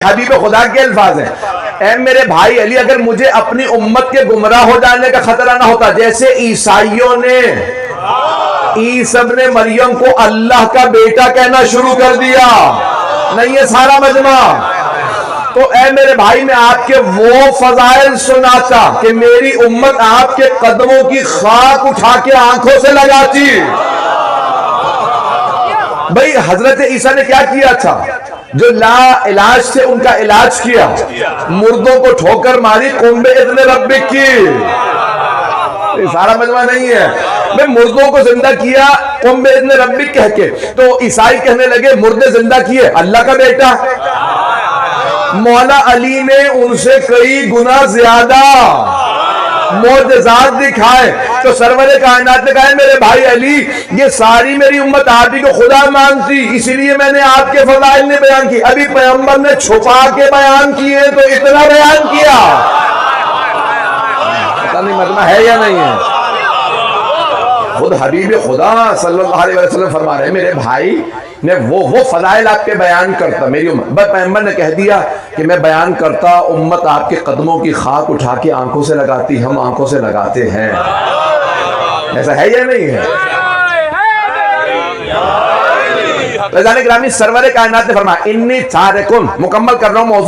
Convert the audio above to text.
حبیب خدا کے الفاظ ہیں، اے میرے بھائی علی، اگر مجھے اپنی امت کے گمراہ ہو جانے کا خطرہ نہ ہوتا، جیسے عیسائیوں نے عیسی ابن مریم کو اللہ کا بیٹا کہنا شروع کر دیا، نہیں ہے سارا مجمع، تو اے میرے بھائی میں آپ کے وہ فضائل سناتا کہ میری امت آپ کے قدموں کی خاک اٹھا کے آنکھوں سے لگاتی۔ بھئی حضرت عیسیٰ نے کیا کیا تھا؟ جو لا علاج سے ان کا علاج کیا، مردوں کو ٹھوکر ماری، قم بِإِذْنِ رَبِّكِ کی، سارا مجمع نہیں ہے، میں مردوں کو زندہ کیا قم بِإِذْنِ رَبِّكِ کہہ کے، تو عیسائی کہنے لگے مردے زندہ کیے اللہ کا بیٹا۔ مولا علی نے ان سے کئی گنا زیادہ معجزات دکھائے، تو سرور کائنات نے کہا میرے بھائی علی، یہ ساری میری امت آپ ہی کو خدا مانتی، اس لیے میں نے آپ کے فضائل نے بیان کی، ابھی پیغمبر نے چھپا کے بیان کیے تو اتنا بیان کیا، پتہ نہیں مجمع ہے یا نہیں ہے۔ خود حبیب خدا صلی اللہ علیہ وسلم فرما رہے ہیں میرے بھائی میں وہ فضائل آپ کے بیان کرتا، میری امت، بس پیغمبر نے کہہ دیا کہ میں بیان کرتا، امت آپ کے قدموں کی خاک اٹھا کے آنکھوں سے لگاتی، ہم آنکھوں سے لگاتے ہیں، ایسا ہے یا نہیں ہے؟ رضان گرامی سرور کائنات نے فرمایا انی تارکن، مکمل کر رہا ہوں موضوع